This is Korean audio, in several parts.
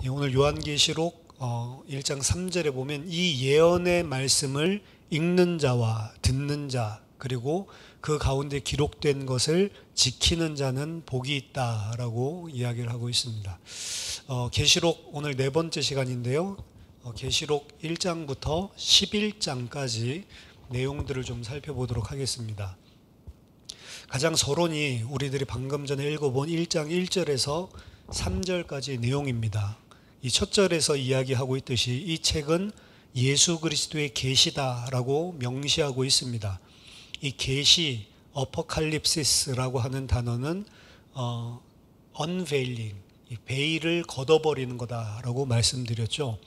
오늘 요한계시록 1장 3절에 보면 이 예언의 말씀을 읽는 자와 듣는 자 그리고 그 가운데 기록된 것을 지키는 자는 복이 있다라고 이야기를 하고 있습니다. 계시록 오늘 네 번째 시간인데요. 계시록 1장부터 11장까지 내용들을 좀 살펴보도록 하겠습니다. 가장 서론이 우리들이 방금 전에 읽어본 1장 1절에서 3절까지의 내용입니다. 이 첫 절에서 이야기하고 있듯이 이 책은 예수 그리스도의 계시다라고 명시하고 있습니다. 이 계시, 어퍼칼립시스라고 하는 단어는 unveiling, 베일을 걷어버리는 거다라고 말씀드렸죠.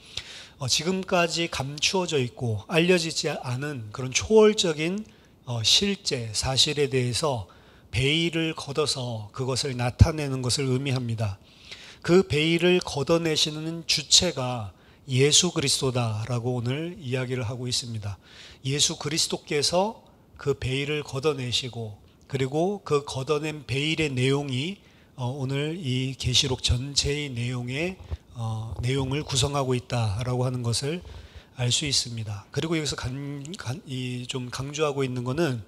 지금까지 감추어져 있고 알려지지 않은 그런 초월적인 실제, 사실에 대해서 베일을 걷어서 그것을 나타내는 것을 의미합니다. 그 베일을 걷어내시는 주체가 예수 그리스도다라고 오늘 이야기를 하고 있습니다. 예수 그리스도께서 그 베일을 걷어내시고 그리고 그 걷어낸 베일의 내용이 오늘 이 계시록 전체의 내용을 구성하고 있다라고 하는 것을 알 수 있습니다. 그리고 여기서 좀 강조하고 있는 것은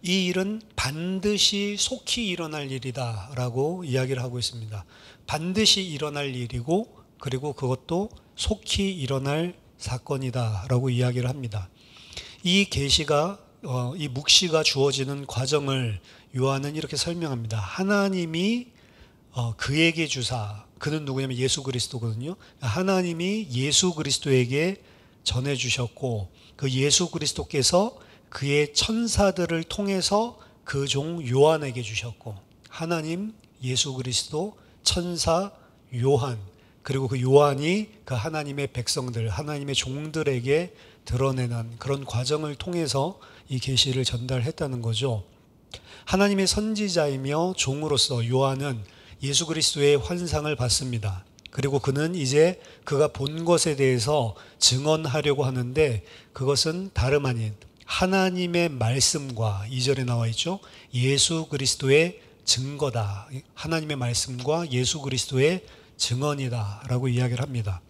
이 일은 반드시 속히 일어날 일이다 라고 이야기를 하고 있습니다. 반드시 일어날 일이고 그리고 그것도 속히 일어날 사건이다 라고 이야기를 합니다. 이 계시가 이 묵시가 주어지는 과정을 요한은 이렇게 설명합니다. 하나님이 그에게 주사, 그는 누구냐면 예수 그리스도거든요. 하나님이 예수 그리스도에게 전해주셨고 그 예수 그리스도께서 그의 천사들을 통해서 그 종 요한에게 주셨고, 하나님, 예수 그리스도, 천사, 요한, 그리고 그 요한이 그 하나님의 백성들, 하나님의 종들에게 드러내는 그런 과정을 통해서 이 계시를 전달했다는 거죠. 하나님의 선지자이며 종으로서 요한은 예수 그리스도의 환상을 받습니다. 그리고 그는 이제 그가 본 것에 대해서 증언하려고 하는데 그것은 다름 아닌 하나님의 말씀과 2절에 나와 있죠. 예수 그리스도의 증거다. 하나님의 말씀과 예수 그리스도의 증언이다 라고 이야기를 합니다.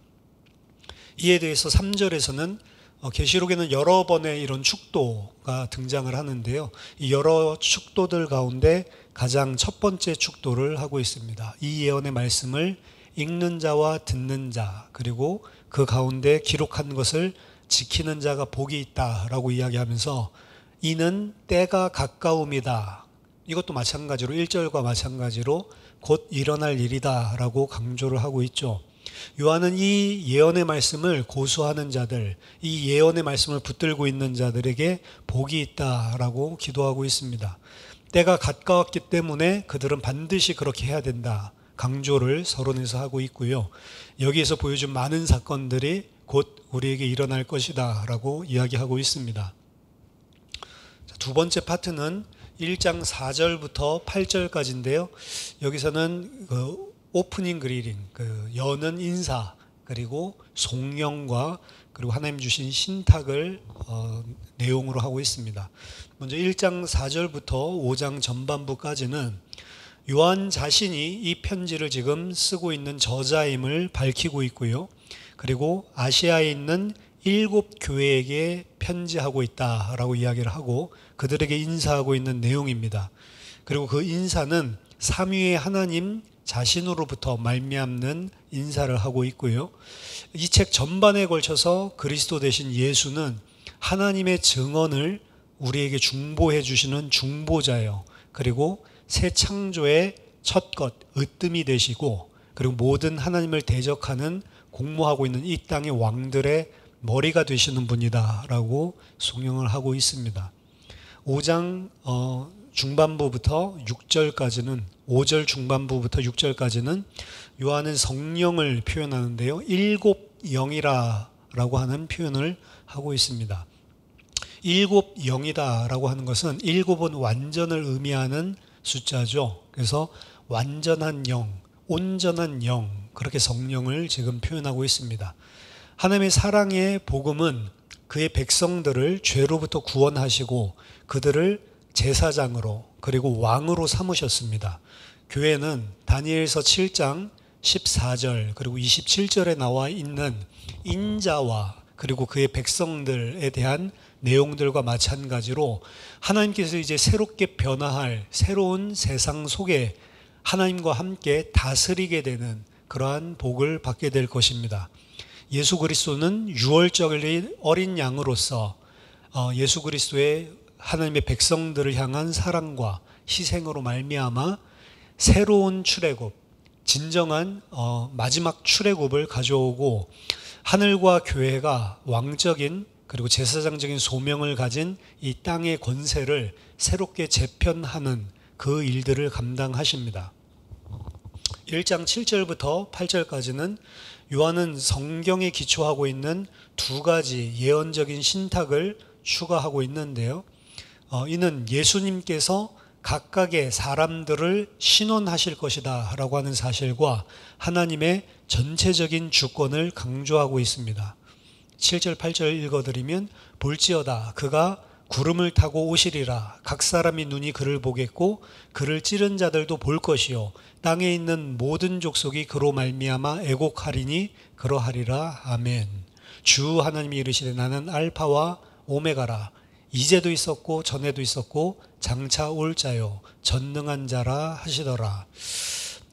이에 대해서 3절에서는 계시록에는 여러 번의 이런 축도가 등장을 하는데요. 이 여러 축도들 가운데 가장 첫 번째 축도를 하고 있습니다. 이 예언의 말씀을 읽는 자와 듣는 자 그리고 그 가운데 기록한 것을 지키는 자가 복이 있다라고 이야기하면서 이는 때가 가까움이다. 이것도 마찬가지로 1절과 마찬가지로 곧 일어날 일이다 라고 강조를 하고 있죠. 요한은 이 예언의 말씀을 고수하는 자들, 이 예언의 말씀을 붙들고 있는 자들에게 복이 있다라고 기도하고 있습니다. 때가 가까웠기 때문에 그들은 반드시 그렇게 해야 된다. 강조를 서론에서 하고 있고요. 여기에서 보여준 많은 사건들이 곧 우리에게 일어날 것이다 라고 이야기하고 있습니다. 두 번째 파트는 1장 4절부터 8절까지인데요. 여기서는 오프닝 그리팅, 여는 인사, 그리고 송영과 그리고 하나님 주신 신탁을 내용으로 하고 있습니다. 먼저 1장 4절부터 5장 전반부까지는 요한 자신이 이 편지를 지금 쓰고 있는 저자임을 밝히고 있고요. 그리고 아시아에 있는 7 교회에게 편지하고 있다라고 이야기를 하고 그들에게 인사하고 있는 내용입니다. 그리고 그 인사는 삼위의 하나님 자신으로부터 말미암는 인사를 하고 있고요. 이 책 전반에 걸쳐서 그리스도 되신 예수는 하나님의 증언을 우리에게 중보해 주시는 중보자예요. 그리고 새 창조의 첫것, 으뜸이 되시고 그리고 모든 하나님을 대적하는 공모하고 있는 이 땅의 왕들의 머리가 되시는 분이다 라고 송영을 하고 있습니다. 5장 중반부부터 6절까지는 5절 중반부부터 6절까지는 요한은 성령을 표현하는데요. 7 영이라고 하는 표현을 하고 있습니다. 7 영이다라고 하는 것은 7은 완전을 의미하는 숫자죠. 그래서 완전한 영, 온전한 영 그렇게 성령을 지금 표현하고 있습니다. 하나님의 사랑의 복음은 그의 백성들을 죄로부터 구원하시고 그들을 제사장으로 그리고 왕으로 삼으셨습니다. 교회는 다니엘서 7장 14절 그리고 27절에 나와 있는 인자와 그리고 그의 백성들에 대한 내용들과 마찬가지로 하나님께서 이제 새롭게 변화할 새로운 세상 속에 하나님과 함께 다스리게 되는 그러한 복을 받게 될 것입니다. 예수 그리스도는 유월절의 어린 양으로서 예수 그리스도의 하나님의 백성들을 향한 사랑과 희생으로 말미암아 새로운 출애굽, 진정한 마지막 출애굽을 가져오고 하늘과 교회가 왕적인 그리고 제사장적인 소명을 가진 이 땅의 권세를 새롭게 재편하는 그 일들을 감당하십니다. 1장 7절부터 8절까지는 요한은 성경에 기초하고 있는 두 가지 예언적인 신탁을 추가하고 있는데요. 이는 예수님께서 각각의 사람들을 신원하실 것이다 라고 하는 사실과 하나님의 전체적인 주권을 강조하고 있습니다. 7절 8절 읽어드리면 볼지어다 그가 구름을 타고 오시리라 각 사람이 눈이 그를 보겠고 그를 찌른 자들도 볼 것이요 땅에 있는 모든 족속이 그로 말미암아 애곡하리니 그러하리라. 아멘. 주 하나님이 이르시되 나는 알파와 오메가라 이제도 있었고 전에도 있었고 장차 올 자요 전능한 자라 하시더라.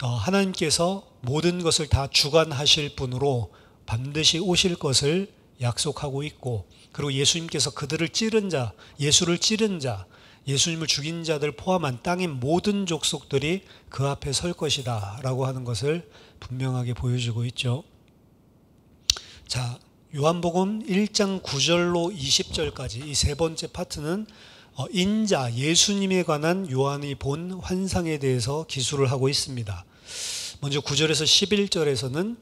하나님께서 모든 것을 다 주관하실 분으로 반드시 오실 것을 약속하고 있고 그리고 예수님께서 그들을 찌른 자, 예수를 찌른 자, 예수님을 죽인 자들 포함한 땅의 모든 족속들이 그 앞에 설 것이다 라고 하는 것을 분명하게 보여주고 있죠. 자, 요한복음 1장 9절로 20절까지 이 세 번째 파트는 인자 예수님에 관한 요한이 본 환상에 대해서 기술을 하고 있습니다. 먼저 9절에서 11절에서는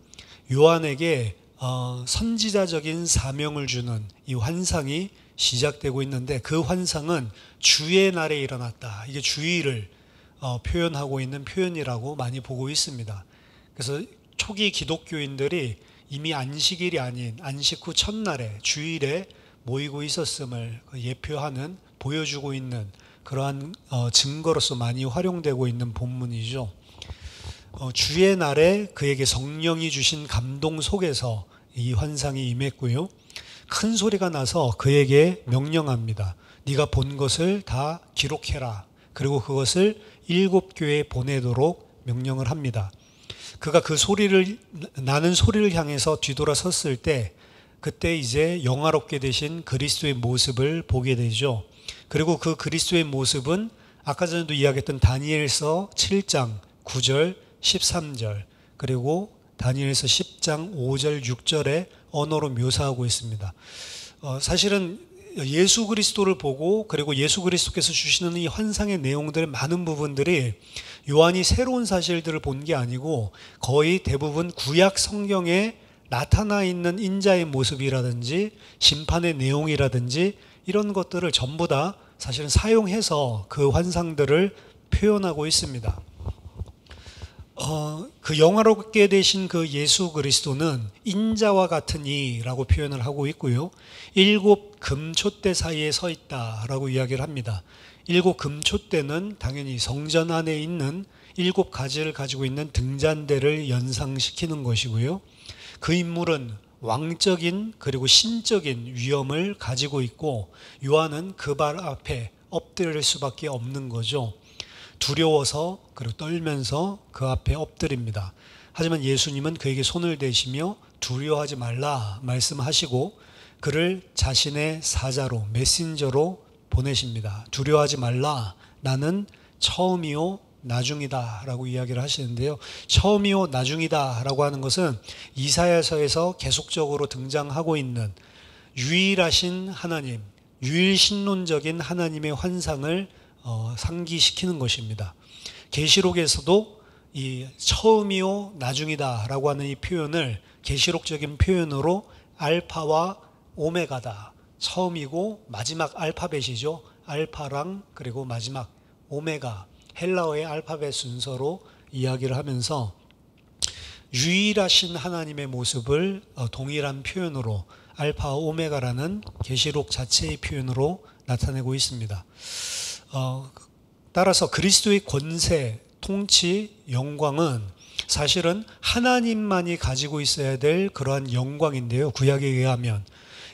요한에게 선지자적인 사명을 주는 이 환상이 시작되고 있는데 그 환상은 주의 날에 일어났다. 이게 주의를 표현하고 있는 표현이라고 많이 보고 있습니다. 그래서 초기 기독교인들이 이미 안식일이 아닌 안식 후 첫날에 주일에 모이고 있었음을 예표하는 보여주고 있는 그러한 증거로서 많이 활용되고 있는 본문이죠. 주의 날에 그에게 성령이 주신 감동 속에서 이 환상이 임했고요. 큰 소리가 나서 그에게 명령합니다. 네가 본 것을 다 기록해라. 그리고 그것을 7교회에 보내도록 명령을 합니다. 그가 그 소리를 나는 소리를 향해서 뒤돌아섰을 때 그때 이제 영화롭게 되신 그리스도의 모습을 보게 되죠. 그리고 그 그리스도의 모습은 아까 전에도 이야기했던 다니엘서 7장 9절 13절 그리고 다니엘서 10장 5절 6절의 언어로 묘사하고 있습니다. 사실은 예수 그리스도를 보고 그리고 예수 그리스도께서 주시는 이 환상의 내용들의 많은 부분들이 요한이 새로운 사실들을 본 게 아니고 거의 대부분 구약 성경에 나타나 있는 인자의 모습이라든지 심판의 내용이라든지 이런 것들을 전부 다 사실은 사용해서 그 환상들을 표현하고 있습니다. 그 영화롭게 되신 그 예수 그리스도는 인자와 같은 이라고 표현을 하고 있고요. 7 금촛대 사이에 서 있다라고 이야기를 합니다. 7 금촛대는 당연히 성전 안에 있는 7가지를 가지고 있는 등잔대를 연상시키는 것이고요. 그 인물은 왕적인 그리고 신적인 위엄을 가지고 있고 요한은 그 발 앞에 엎드릴 수밖에 없는 거죠. 두려워서 그리고 떨면서 그 앞에 엎드립니다. 하지만 예수님은 그에게 손을 대시며 두려워하지 말라 말씀하시고 그를 자신의 사자로 메신저로 보내십니다. 두려워하지 말라 나는 처음이요 나중이다 라고 이야기를 하시는데요. 처음이요 나중이다 라고 하는 것은 이사야서에서 계속적으로 등장하고 있는 유일하신 하나님, 유일신론적인 하나님의 환상을 상기시키는 것입니다. 계시록에서도 이 처음이요 나중이다 라고 하는 이 표현을 계시록적인 표현으로 알파와 오메가다. 처음이고 마지막 알파벳이죠. 알파랑 그리고 마지막 오메가 헬라어의 알파벳 순서로 이야기를 하면서 유일하신 하나님의 모습을 동일한 표현으로 알파 오메가라는 계시록 자체의 표현으로 나타내고 있습니다. 따라서 그리스도의 권세, 통치, 영광은 사실은 하나님만이 가지고 있어야 될 그러한 영광인데요. 구약에 의하면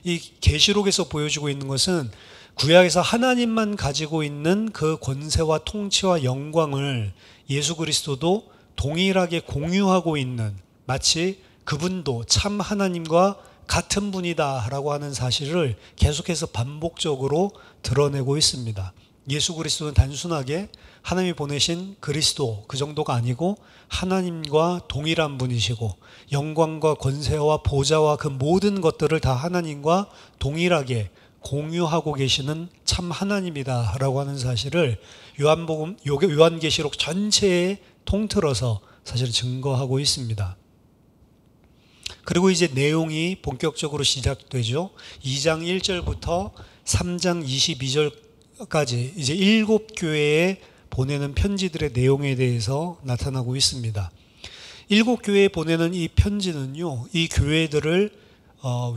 이 계시록에서 보여주고 있는 것은 구약에서 하나님만 가지고 있는 그 권세와 통치와 영광을 예수 그리스도도 동일하게 공유하고 있는, 마치 그분도 참 하나님과 같은 분이다라고 하는 사실을 계속해서 반복적으로 드러내고 있습니다. 예수 그리스도는 단순하게 하나님이 보내신 그리스도 그 정도가 아니고 하나님과 동일한 분이시고 영광과 권세와 보좌와 그 모든 것들을 다 하나님과 동일하게 공유하고 계시는 참 하나님이다라고 하는 사실을 요한계시록 전체에 통틀어서 사실 증거하고 있습니다. 그리고 이제 내용이 본격적으로 시작되죠. 2장 1절부터 3장 22절까지 이제 7교회에 보내는 편지들의 내용에 대해서 나타나고 있습니다. 7교회에 보내는 이 편지는요, 이 교회들을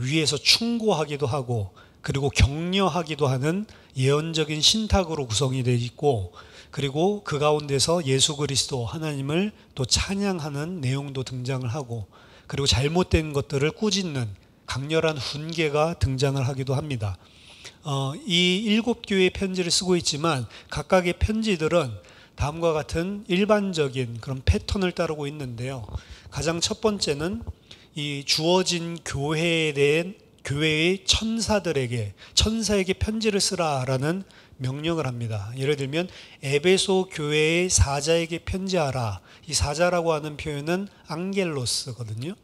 위에서 충고하기도 하고 그리고 격려하기도 하는 예언적인 신탁으로 구성이 되어 있고, 그리고 그 가운데서 예수 그리스도 하나님을 또 찬양하는 내용도 등장을 하고, 그리고 잘못된 것들을 꾸짖는 강렬한 훈계가 등장을 하기도 합니다. 이 7교회의 편지를 쓰고 있지만 각각의 편지들은 다음과 같은 일반적인 그런 패턴을 따르고 있는데요. 가장 첫 번째는 이 주어진 교회에 대한 교회의 천사에게 편지를 쓰라라는 명령을 합니다. 예를 들면 에베소 교회의 사자에게 편지하라. 이 사자라고 하는 표현은 앙겔로스거든요.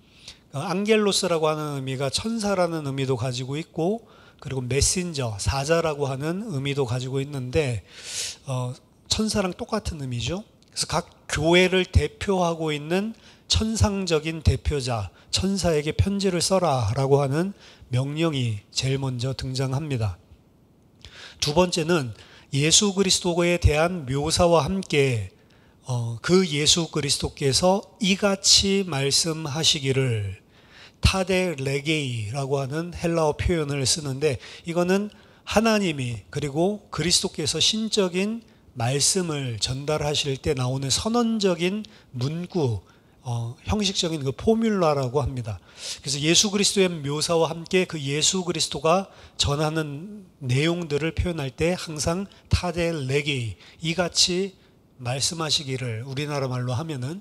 앙겔로스라고 하는 의미가 천사라는 의미도 가지고 있고, 그리고 메신저, 사자라고 하는 의미도 가지고 있는데 천사랑 똑같은 의미죠. 그래서 각 교회를 대표하고 있는 천상적인 대표자, 천사에게 편지를 써라라고 하는 명령이 제일 먼저 등장합니다. 두 번째는 예수 그리스도에 대한 묘사와 함께 그 예수 그리스도께서 이같이 말씀하시기를, 타데 레게이라고 하는 헬라어 표현을 쓰는데, 이거는 하나님이 그리고 그리스도께서 신적인 말씀을 전달하실 때 나오는 선언적인 문구, 형식적인 그 포뮬라라고 합니다. 그래서 예수 그리스도의 묘사와 함께 그 예수 그리스도가 전하는 내용들을 표현할 때 항상 타데 레게이, 이같이 말씀하시기를, 우리나라 말로 하면은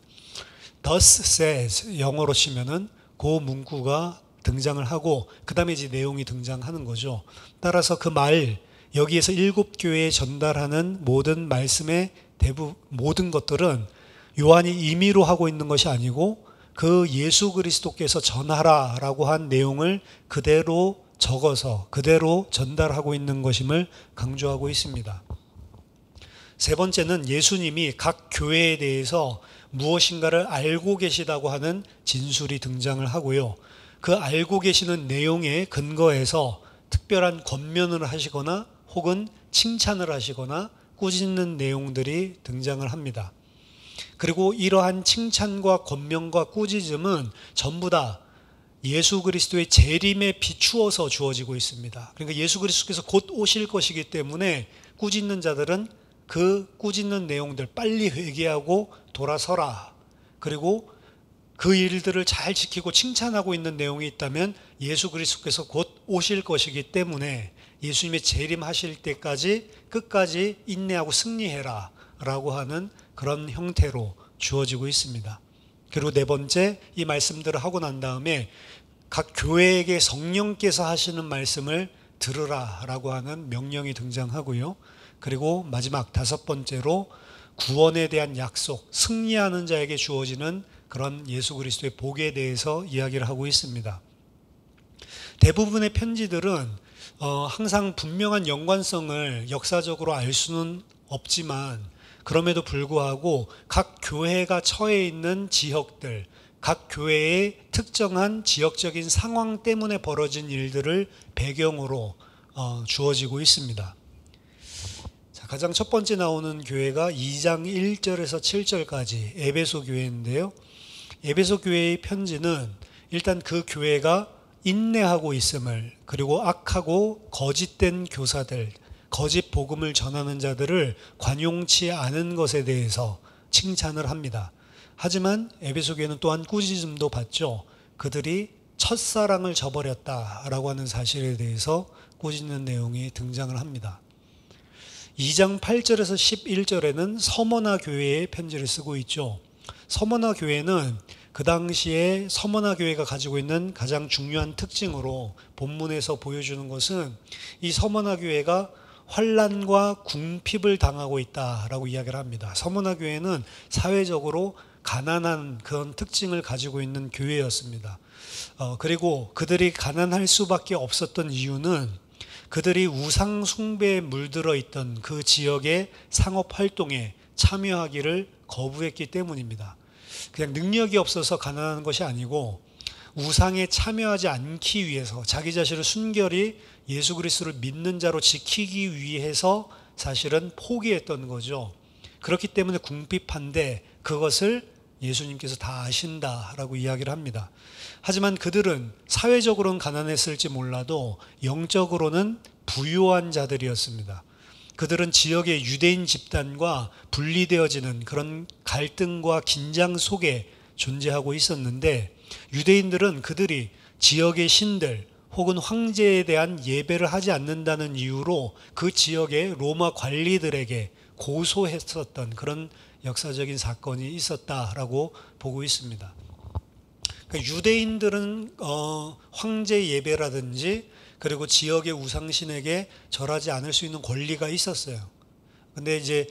thus says, 영어로 치면은 그 문구가 등장을 하고 그 다음에 이제 내용이 등장하는 거죠. 따라서 그 여기에서 7교회에 전달하는 모든 말씀의 모든 것들은 요한이 임의로 하고 있는 것이 아니고 그 예수 그리스도께서 전하라라고 한 내용을 그대로 적어서 그대로 전달하고 있는 것임을 강조하고 있습니다. 세 번째는 예수님이 각 교회에 대해서 무엇인가를 알고 계시다고 하는 진술이 등장을 하고요. 그 알고 계시는 내용에 근거해서 특별한 권면을 하시거나 혹은 칭찬을 하시거나 꾸짖는 내용들이 등장을 합니다. 그리고 이러한 칭찬과 권면과 꾸짖음은 전부 다 예수 그리스도의 재림에 비추어서 주어지고 있습니다. 그러니까 예수 그리스도께서 곧 오실 것이기 때문에 꾸짖는 자들은 그 꾸짖는 내용들 빨리 회개하고 돌아서라. 그리고 그 일들을 잘 지키고 칭찬하고 있는 내용이 있다면 예수 그리스도께서 곧 오실 것이기 때문에 예수님의 재림하실 때까지 끝까지 인내하고 승리해라 라고 하는 그런 형태로 주어지고 있습니다. 그리고 네 번째, 이 말씀들을 하고 난 다음에 각 교회에게 성령께서 하시는 말씀을 들으라 라고 하는 명령이 등장하고요. 그리고 마지막 다섯 번째로 구원에 대한 약속, 승리하는 자에게 주어지는 그런 예수 그리스도의 복에 대해서 이야기를 하고 있습니다. 대부분의 편지들은 항상 분명한 연관성을 역사적으로 알 수는 없지만 그럼에도 불구하고 각 교회가 처해 있는 지역들, 각 교회의 특정한 지역적인 상황 때문에 벌어진 일들을 배경으로 주어지고 있습니다. 자, 가장 첫 번째 나오는 교회가 2장 1절에서 7절까지 에베소 교회인데요. 에베소 교회의 편지는 일단 그 교회가 인내하고 있음을, 그리고 악하고 거짓된 교사들, 거짓 복음을 전하는 자들을 관용치 않은 것에 대해서 칭찬을 합니다. 하지만 에베소 교회는 또한 꾸짖음도 받죠. 그들이 첫사랑을 저버렸다라고 하는 사실에 대해서 꾸짖는 내용이 등장을 합니다. 2장 8절에서 11절에는 서머나 교회의 편지를 쓰고 있죠. 서머나 교회는 그 당시에 서머나 교회가 가지고 있는 가장 중요한 특징으로 본문에서 보여주는 것은 이 서머나 교회가 환난과 궁핍을 당하고 있다라고 이야기를 합니다. 서머나 교회는 사회적으로 가난한 그런 특징을 가지고 있는 교회였습니다. 그리고 그들이 가난할 수밖에 없었던 이유는 그들이 우상 숭배에 물들어 있던 그 지역의 상업 활동에 참여하기를 거부했기 때문입니다. 그냥 능력이 없어서 가난한 것이 아니고 우상에 참여하지 않기 위해서 자기 자신을 순결히 예수 그리스도를 믿는 자로 지키기 위해서 사실은 포기했던 거죠. 그렇기 때문에 궁핍한데 그것을 예수님께서 다 아신다라고 이야기를 합니다. 하지만 그들은 사회적으로는 가난했을지 몰라도 영적으로는 부유한 자들이었습니다. 그들은 지역의 유대인 집단과 분리되어지는 그런 갈등과 긴장 속에 존재하고 있었는데, 유대인들은 그들이 지역의 신들 혹은 황제에 대한 예배를 하지 않는다는 이유로 그 지역의 로마 관리들에게 고소했었던 그런 역사적인 사건이 있었다라고 보고 있습니다. 그러니까 유대인들은 황제 예배라든지 그리고 지역의 우상신에게 절하지 않을 수 있는 권리가 있었어요. 근데 이제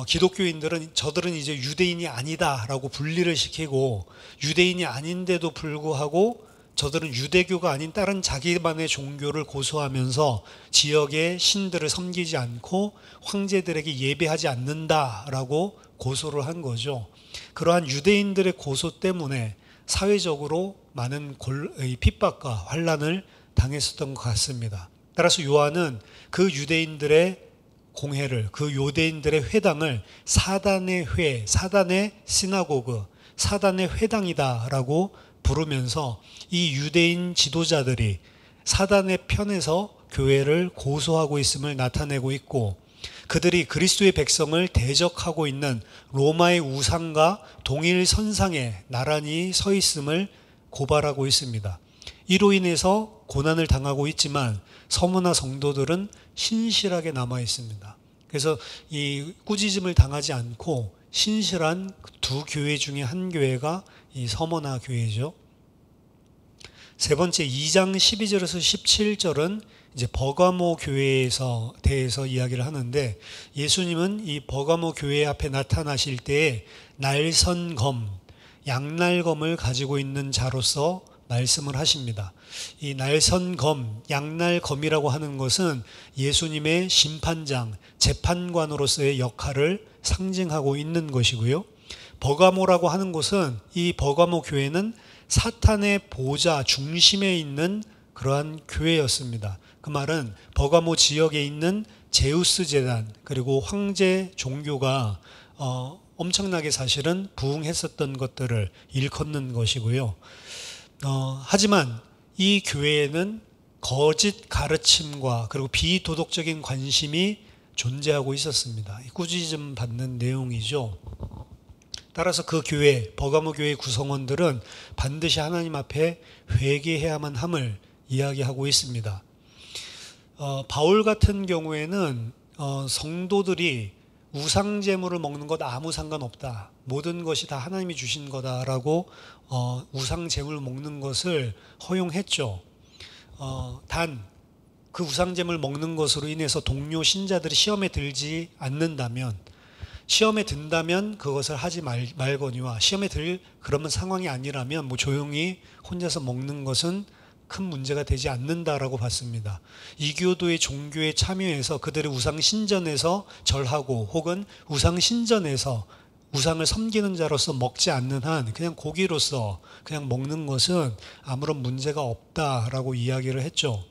기독교인들은 저들은 이제 유대인이 아니다라고 분리를 시키고, 유대인이 아닌데도 불구하고 저들은 유대교가 아닌 다른 자기만의 종교를 고수하면서 지역의 신들을 섬기지 않고 황제들에게 예배하지 않는다라고 고소를 한 거죠. 그러한 유대인들의 고소 때문에 사회적으로 많은 핍박과 환난을 당했었던 것 같습니다. 따라서 요한은 그 유대인들의 공회를, 그 유대인들의 회당을 사단의 회, 사단의 시나고그, 사단의 회당이다라고 부르면서 이 유대인 지도자들이 사단의 편에서 교회를 고소하고 있음을 나타내고 있고, 그들이 그리스도의 백성을 대적하고 있는 로마의 우상과 동일 선상에 나란히 서 있음을 고발하고 있습니다. 이로 인해서 고난을 당하고 있지만 서머나 성도들은 신실하게 남아 있습니다. 그래서 이 꾸짖음을 당하지 않고 신실한 두 교회 중에 한 교회가 이 서머나 교회죠. 세 번째 2장 12절에서 17절은 이제 버가모 교회에서 대해서 이야기를 하는데, 예수님은 이 버가모 교회 앞에 나타나실 때에 날선검, 양날검을 가지고 있는 자로서 말씀을 하십니다. 이 날선검, 양날검이라고 하는 것은 예수님의 심판장, 재판관으로서의 역할을 상징하고 있는 것이고요. 버가모라고 하는 것은, 이 버가모 교회는 사탄의 보좌 중심에 있는 그러한 교회였습니다. 그 말은 버가모 지역에 있는 제우스 제단 그리고 황제 종교가 엄청나게 사실은 부흥했었던 것들을 일컫는 것이고요. 하지만 이 교회에는 거짓 가르침과 그리고 비도덕적인 관심이 존재하고 있었습니다. 꾸짖음 받는 내용이죠. 따라서 그 교회, 버가모 교회 구성원들은 반드시 하나님 앞에 회개해야만 함을 이야기하고 있습니다. 바울 같은 경우에는 성도들이 우상 제물을 먹는 것 아무 상관없다, 모든 것이 다 하나님이 주신 거다라고 우상 제물 먹는 것을 허용했죠. 단 그 우상 제물 먹는 것으로 인해서 동료 신자들이 시험에 들지 않는다면, 시험에 든다면 그것을 하지 말거니와, 시험에 들 그러면 상황이 아니라면 뭐 조용히 혼자서 먹는 것은 큰 문제가 되지 않는다라고 봤습니다. 이교도의 종교에 참여해서 그들의 우상 신전에서 절하고 혹은 우상 신전에서 우상을 섬기는 자로서 먹지 않는 한 그냥 고기로서 그냥 먹는 것은 아무런 문제가 없다라고 이야기를 했죠.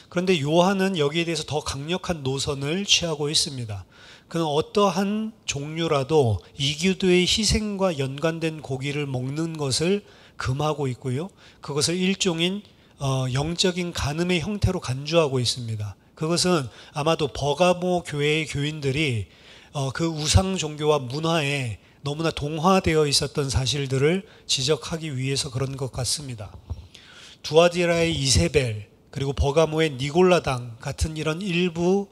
그런데 요한은 여기에 대해서 더 강력한 노선을 취하고 있습니다. 그는 어떠한 종류라도 이교도의 희생과 연관된 고기를 먹는 것을 금하고 있고요. 그것을 일종인 영적인 간음의 형태로 간주하고 있습니다. 그것은 아마도 버가모 교회의 교인들이 그 우상 종교와 문화에 너무나 동화되어 있었던 사실들을 지적하기 위해서 그런 것 같습니다. 두아디라의 이세벨, 그리고 버가모의 니골라당 같은 이런 일부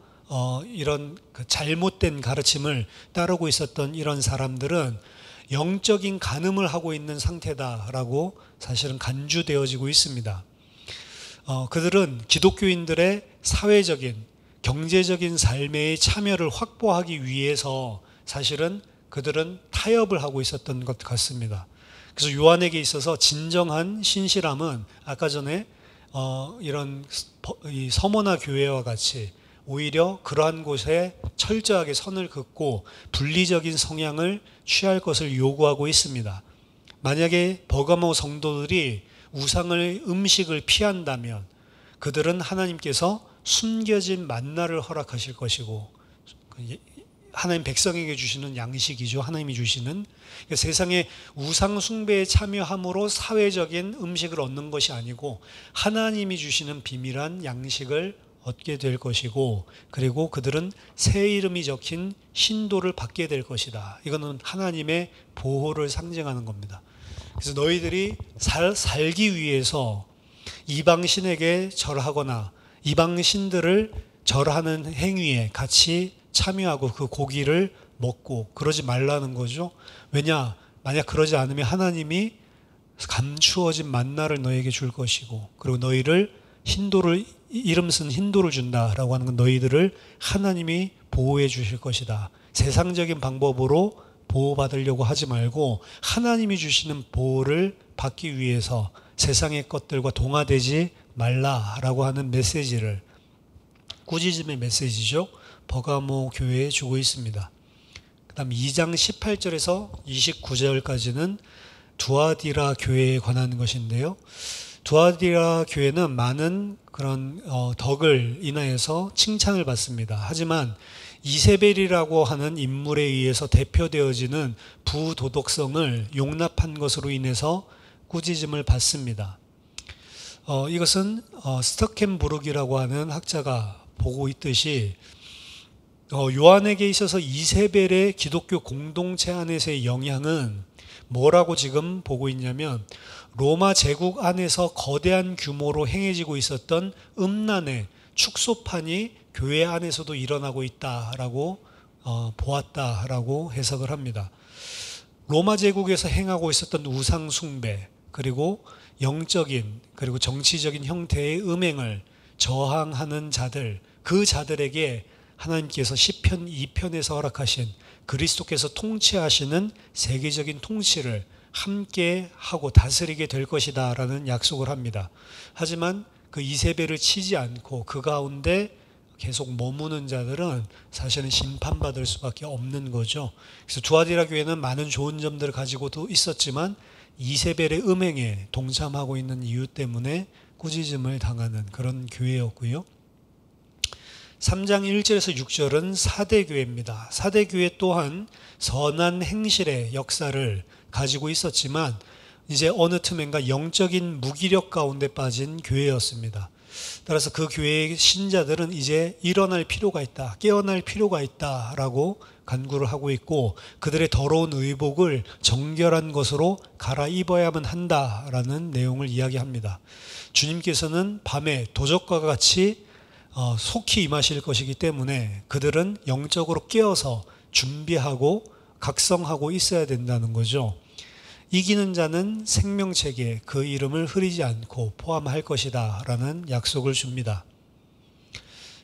이런 그 잘못된 가르침을 따르고 있었던 이런 사람들은 영적인 간음을 하고 있는 상태다라고 사실은 간주되어지고 있습니다. 그들은 기독교인들의 사회적인, 경제적인 삶의 참여를 확보하기 위해서 사실은 그들은 타협을 하고 있었던 것 같습니다. 그래서 요한에게 있어서 진정한 신실함은 아까 전에 이런 이 서머나 교회와 같이 오히려 그러한 곳에 철저하게 선을 긋고 분리적인 성향을 취할 것을 요구하고 있습니다. 만약에 버가모 성도들이 우상을 음식을 피한다면 그들은 하나님께서 숨겨진 만나를 허락하실 것이고, 하나님 백성에게 주시는 양식이죠. 하나님이 주시는. 그러니까 세상에 우상 숭배에 참여함으로 사회적인 음식을 얻는 것이 아니고 하나님이 주시는 비밀한 양식을 얻게 될 것이고, 그리고 그들은 새 이름이 적힌 신도를 받게 될 것이다. 이거는 하나님의 보호를 상징하는 겁니다. 그래서 너희들이 살기 위해서 이방신에게 절하거나 이방신들을 절하는 행위에 같이 참여하고 그 고기를 먹고 그러지 말라는 거죠. 왜냐? 만약 그러지 않으면 하나님이 감추어진 만나를 너에게 줄 것이고, 그리고 너희를 힌도를, 이름 쓴 힌도를 준다라고 하는 건 너희들을 하나님이 보호해 주실 것이다. 세상적인 방법으로 보호받으려고 하지 말고 하나님이 주시는 보호를 받기 위해서 세상의 것들과 동화되지 말라라고 하는 메시지를, 꾸짖음의 메시지죠, 버가모 교회에 주고 있습니다. 그 다음 2장 18절에서 29절까지는 두아디라 교회에 관한 것인데요. 두아디라 교회는 많은 그런 덕을 인하여서 칭찬을 받습니다. 하지만 이세벨이라고 하는 인물에 의해서 대표되어지는 부도덕성을 용납한 것으로 인해서 꾸짖음을 받습니다. 이것은 스터켄부르기라고 하는 학자가 보고 있듯이 요한에게 있어서 이세벨의 기독교 공동체 안에서의 영향은 뭐라고 지금 보고 있냐면, 로마 제국 안에서 거대한 규모로 행해지고 있었던 음란의 축소판이 교회 안에서도 일어나고 있다라고 보았다라고 해석을 합니다. 로마 제국에서 행하고 있었던 우상 숭배, 그리고 영적인 그리고 정치적인 형태의 음행을 저항하는 자들, 그 자들에게 하나님께서 시편 2편에서 허락하신 그리스도께서 통치하시는 세계적인 통치를 함께 하고 다스리게 될 것이다 라는 약속을 합니다. 하지만 그 이세벨을 치지 않고 그 가운데 계속 머무는 자들은 사실은 심판받을 수밖에 없는 거죠. 그래서 두아디라 교회는 많은 좋은 점들을 가지고도 있었지만 이세벨의 음행에 동참하고 있는 이유 때문에 꾸짖음을 당하는 그런 교회였고요. 3장 1절에서 6절은 사대교회입니다. 사대교회 또한 선한 행실의 역사를 가지고 있었지만 이제 어느 틈엔가 영적인 무기력 가운데 빠진 교회였습니다. 따라서 그 교회의 신자들은 이제 일어날 필요가 있다, 깨어날 필요가 있다라고 간구를 하고 있고, 그들의 더러운 의복을 정결한 것으로 갈아입어야만 한다라는 내용을 이야기합니다. 주님께서는 밤에 도적과 같이 속히 임하실 것이기 때문에 그들은 영적으로 깨어서 준비하고 각성하고 있어야 된다는 거죠. 이기는 자는 생명책에 그 이름을 흐리지 않고 포함할 것이다 라는 약속을 줍니다.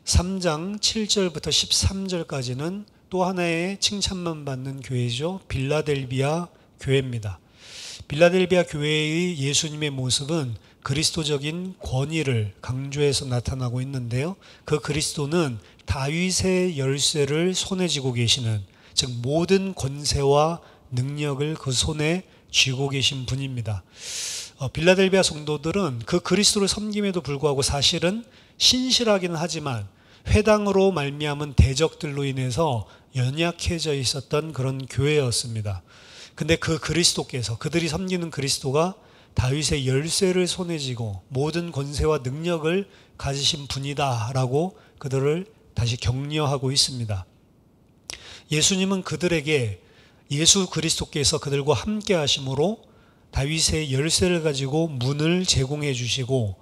3장 7절부터 13절까지는 또 하나의 칭찬만 받는 교회죠. 빌라델비아 교회입니다. 빌라델비아 교회의 예수님의 모습은 그리스도적인 권위를 강조해서 나타나고 있는데요. 그 그리스도는 다윗의 열쇠를 손에 쥐고 계시는, 즉 모든 권세와 능력을 그 손에 쥐고 계신 분입니다. 빌라델비아 성도들은 그 그리스도를 섬김에도 불구하고 사실은 신실하기는 하지만 회당으로 말미암은 대적들로 인해서 연약해져 있었던 그런 교회였습니다. 근데 그 그리스도께서, 그들이 섬기는 그리스도가 다윗의 열쇠를 손에 쥐고 모든 권세와 능력을 가지신 분이다라고 그들을 다시 격려하고 있습니다. 예수님은 그들에게 예수 그리스도께서 그들과 함께 하심으로 다윗의 열쇠를 가지고 문을 제공해 주시고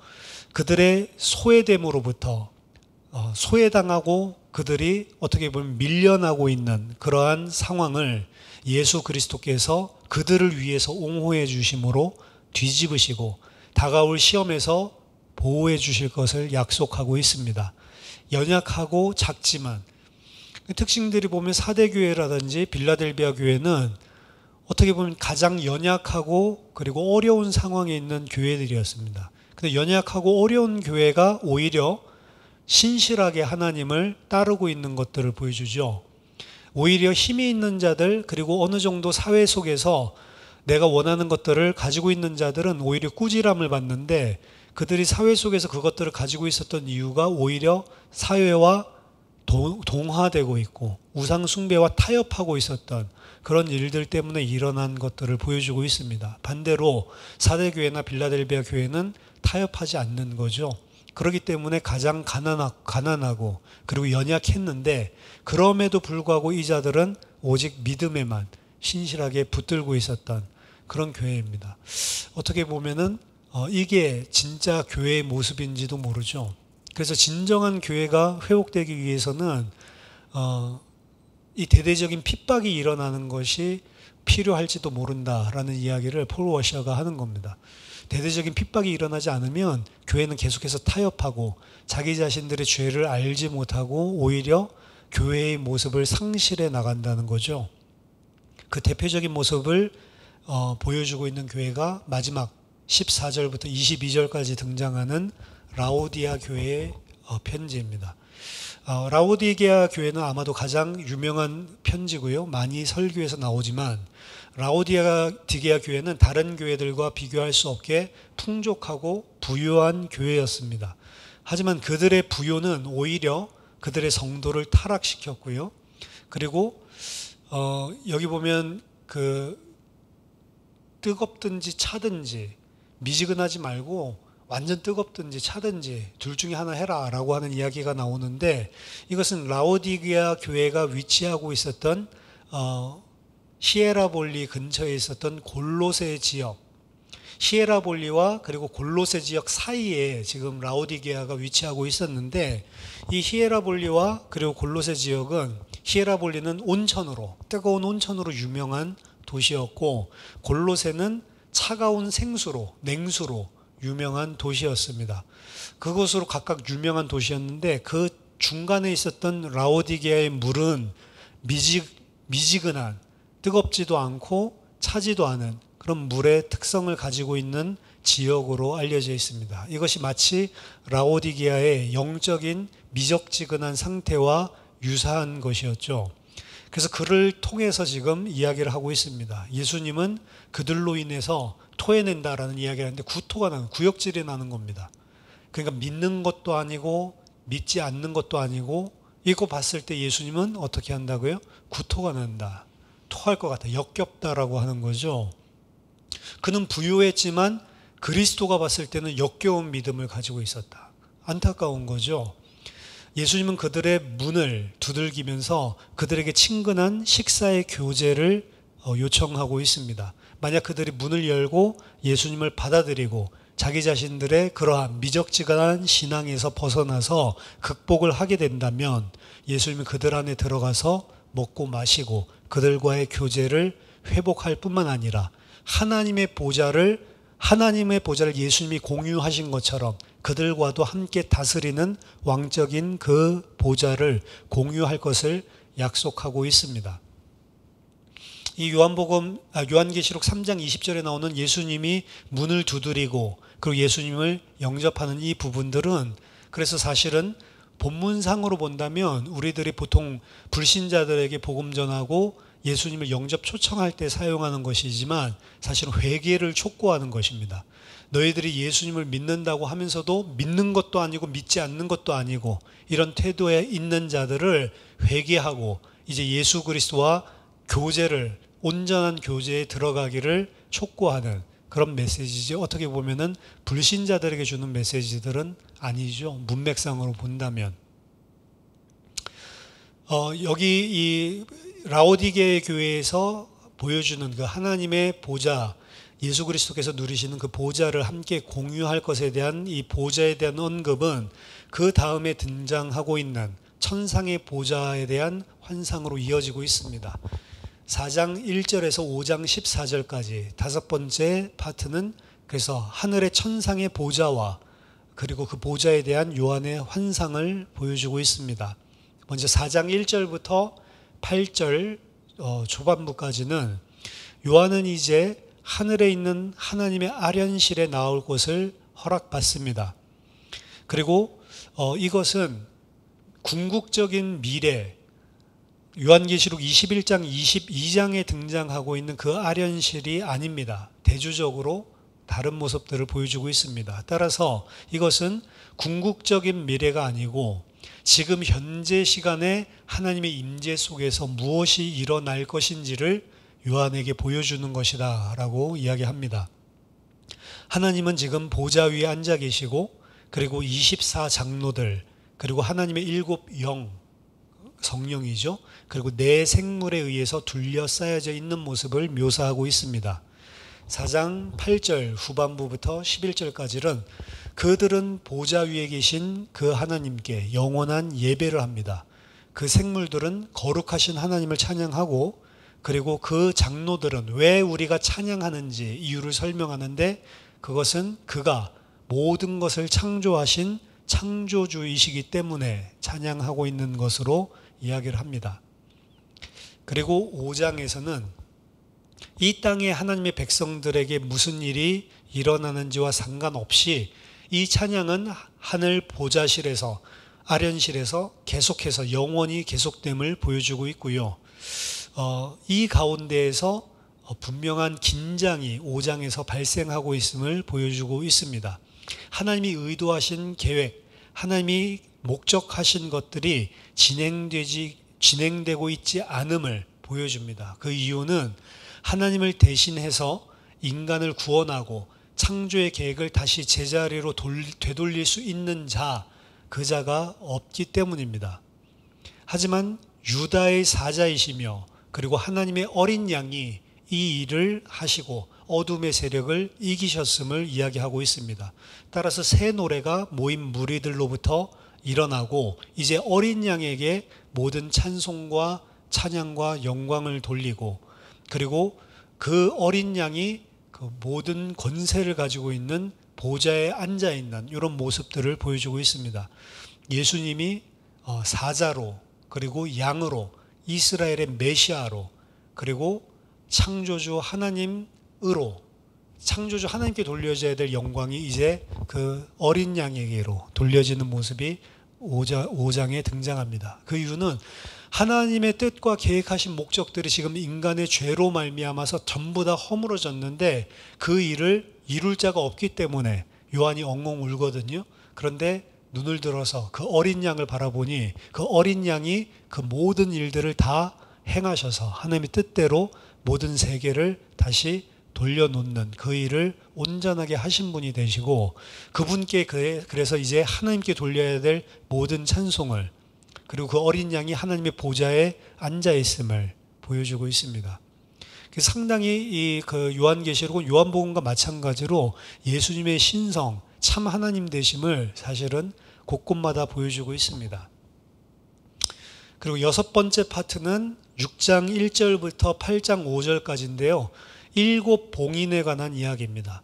그들의 소외됨으로부터 소외당하고 그들이 어떻게 보면 밀려나고 있는 그러한 상황을 예수 그리스도께서 그들을 위해서 옹호해 주심으로 뒤집으시고 다가올 시험에서 보호해 주실 것을 약속하고 있습니다. 연약하고 작지만 특징들이 보면 사대교회라든지 빌라델비아 교회는 어떻게 보면 가장 연약하고 그리고 어려운 상황에 있는 교회들이었습니다. 근데 연약하고 어려운 교회가 오히려 신실하게 하나님을 따르고 있는 것들을 보여주죠. 오히려 힘이 있는 자들 그리고 어느 정도 사회 속에서 내가 원하는 것들을 가지고 있는 자들은 오히려 꾸지람을 받는데 그들이 사회 속에서 그것들을 가지고 있었던 이유가 오히려 사회와 동화되고 있고 우상 숭배와 타협하고 있었던 그런 일들 때문에 일어난 것들을 보여주고 있습니다. 반대로 사대교회나 빌라델비아 교회는 타협하지 않는 거죠. 그렇기 때문에 가장 가난하고 그리고 연약했는데 그럼에도 불구하고 이 자들은 오직 믿음에만 신실하게 붙들고 있었던 그런 교회입니다. 어떻게 보면은 이게 진짜 교회의 모습인지도 모르죠. 그래서 진정한 교회가 회복되기 위해서는 이 대대적인 핍박이 일어나는 것이 필요할지도 모른다라는 이야기를 폴 워셔가 하는 겁니다. 대대적인 핍박이 일어나지 않으면 교회는 계속해서 타협하고 자기 자신들의 죄를 알지 못하고 오히려 교회의 모습을 상실해 나간다는 거죠. 그 대표적인 모습을 보여주고 있는 교회가 마지막 14절부터 22절까지 등장하는 라오디아 교회의 편지입니다. 라오디게아 교회는 아마도 가장 유명한 편지고요. 많이 설교에서 나오지만 라오디게아 교회는 다른 교회들과 비교할 수 없게 풍족하고 부유한 교회였습니다. 하지만 그들의 부요는 오히려 그들의 성도를 타락시켰고요. 그리고 여기 보면 그 뜨겁든지 차든지 미지근하지 말고 완전 뜨겁든지 차든지 둘 중에 하나 해라 라고 하는 이야기가 나오는데 이것은 라오디게아 교회가 위치하고 있었던 히에라볼리 근처에 있었던 골로새 지역, 히에라볼리와 그리고 골로새 지역 사이에 지금 라오디게아가 위치하고 있었는데 이 히에라볼리와 그리고 골로새 지역은 히에라볼리는 온천으로 뜨거운 온천으로 유명한 도시였고 골로새는 차가운 생수로 냉수로 유명한 도시였습니다. 그곳으로 각각 유명한 도시였는데 그 중간에 있었던 라오디게아의 물은 미지근한 뜨겁지도 않고 차지도 않은 그런 물의 특성을 가지고 있는 지역으로 알려져 있습니다. 이것이 마치 라오디게아의 영적인 미적지근한 상태와 유사한 것이었죠. 그래서 그를 통해서 지금 이야기를 하고 있습니다. 예수님은 그들로 인해서 토해낸다라는 이야기를 하는데 구토가 나는 구역질이 나는 겁니다. 그러니까 믿는 것도 아니고 믿지 않는 것도 아니고 이거 봤을 때 예수님은 어떻게 한다고요? 구토가 난다. 토할 것 같아. 역겹다라고 하는 거죠. 그는 부유했지만 그리스도가 봤을 때는 역겨운 믿음을 가지고 있었다. 안타까운 거죠. 예수님은 그들의 문을 두들기면서 그들에게 친근한 식사의 교제를 요청하고 있습니다. 만약 그들이 문을 열고 예수님을 받아들이고 자기 자신들의 그러한 미적지근한 신앙에서 벗어나서 극복을 하게 된다면 예수님이 그들 안에 들어가서 먹고 마시고 그들과의 교제를 회복할 뿐만 아니라 하나님의 보좌를 예수님이 공유하신 것처럼 그들과도 함께 다스리는 왕적인 그 보좌를 공유할 것을 약속하고 있습니다. 이 요한계시록 3장 20절에 나오는 예수님이 문을 두드리고 그리고 예수님을 영접하는 이 부분들은 그래서 사실은 본문상으로 본다면 우리들이 보통 불신자들에게 복음 전하고 예수님을 영접 초청할 때 사용하는 것이지만 사실은 회개를 촉구하는 것입니다. 너희들이 예수님을 믿는다고 하면서도 믿는 것도 아니고 믿지 않는 것도 아니고 이런 태도에 있는 자들을 회개하고 이제 예수 그리스도와 온전한 교제에 들어가기를 촉구하는 그런 메시지지 어떻게 보면은 불신자들에게 주는 메시지들은 아니죠. 문맥상으로 본다면. 여기 이 라오디게아 교회에서 보여주는 그 하나님의 보좌, 예수 그리스도께서 누리시는 그 보좌를 함께 공유할 것에 대한 이 보좌에 대한 언급은 그 다음에 등장하고 있는 천상의 보좌에 대한 환상으로 이어지고 있습니다. 4장 1절에서 5장 14절까지 다섯 번째 파트는 그래서 하늘의 천상의 보좌와 그리고 그 보좌에 대한 요한의 환상을 보여주고 있습니다. 먼저 4장 1절부터 8절 초반부까지는 요한은 이제 하늘에 있는 하나님의 아련실에 나올 것을 허락받습니다. 그리고 이것은 궁극적인 미래, 요한계시록 21장 22장에 등장하고 있는 그 아련실이 아닙니다. 대조적으로 다른 모습들을 보여주고 있습니다. 따라서 이것은 궁극적인 미래가 아니고 지금 현재 시간에 하나님의 임재 속에서 무엇이 일어날 것인지를 요한에게 보여주는 것이다 라고 이야기합니다. 하나님은 지금 보좌 위에 앉아 계시고 그리고 24장로들 그리고 하나님의 7영 성령이죠. 그리고 네 생물에 의해서 둘러싸여져 있는 모습을 묘사하고 있습니다. 4장 8절 후반부부터 11절까지는 그들은 보좌 위에 계신 그 하나님께 영원한 예배를 합니다. 그 생물들은 거룩하신 하나님을 찬양하고 그리고 그 장로들은 왜 우리가 찬양하는지 이유를 설명하는데 그것은 그가 모든 것을 창조하신 창조주이시기 때문에 찬양하고 있는 것으로 이야기를 합니다. 그리고 5장에서는 이 땅에 하나님의 백성들에게 무슨 일이 일어나는지와 상관없이 이 찬양은 하늘 보좌실에서 아련실에서 계속해서 영원히 계속됨을 보여주고 있고요. 이 가운데에서 분명한 긴장이 5장에서 발생하고 있음을 보여주고 있습니다. 하나님이 의도하신 계획, 하나님이 목적하신 것들이 진행되고 있지 않음을 보여줍니다. 그 이유는 하나님을 대신해서 인간을 구원하고 창조의 계획을 다시 제자리로 되돌릴 수 있는 자, 그 자가 없기 때문입니다. 하지만 유다의 사자이시며 그리고 하나님의 어린 양이 이 일을 하시고 어둠의 세력을 이기셨음을 이야기하고 있습니다. 따라서 새 노래가 모인 무리들로부터 일어나고 이제 어린 양에게 모든 찬송과 찬양과 영광을 돌리고 그리고 그 어린 양이 그 모든 권세를 가지고 있는 보좌에 앉아 있는 이런 모습들을 보여주고 있습니다. 예수님이 사자로 그리고 양으로 이스라엘의 메시아로 그리고 창조주 하나님으로 창조주 하나님께 돌려져야 될 영광이 이제 그 어린 양에게로 돌려지는 모습이 5장에 등장합니다. 그 이유는 하나님의 뜻과 계획하신 목적들이 지금 인간의 죄로 말미암아서 전부 다 허물어졌는데 그 일을 이룰 자가 없기 때문에 요한이 엉엉 울거든요. 그런데 눈을 들어서 그 어린 양을 바라보니 그 어린 양이 그 모든 일들을 다 행하셔서 하나님의 뜻대로 모든 세계를 다시 돌려놓는 그 일을 온전하게 하신 분이 되시고 그분께 그래서 이제 하나님께 돌려야 될 모든 찬송을 그리고 그 어린 양이 하나님의 보좌에 앉아 있음을 보여주고 있습니다. 상당히 그 요한계시록은 요한복음과 마찬가지로 예수님의 신성, 참 하나님 되심을 사실은 곳곳마다 보여주고 있습니다. 그리고 여섯 번째 파트는 6장 1절부터 8장 5절까지인데요. 7 봉인에 관한 이야기입니다.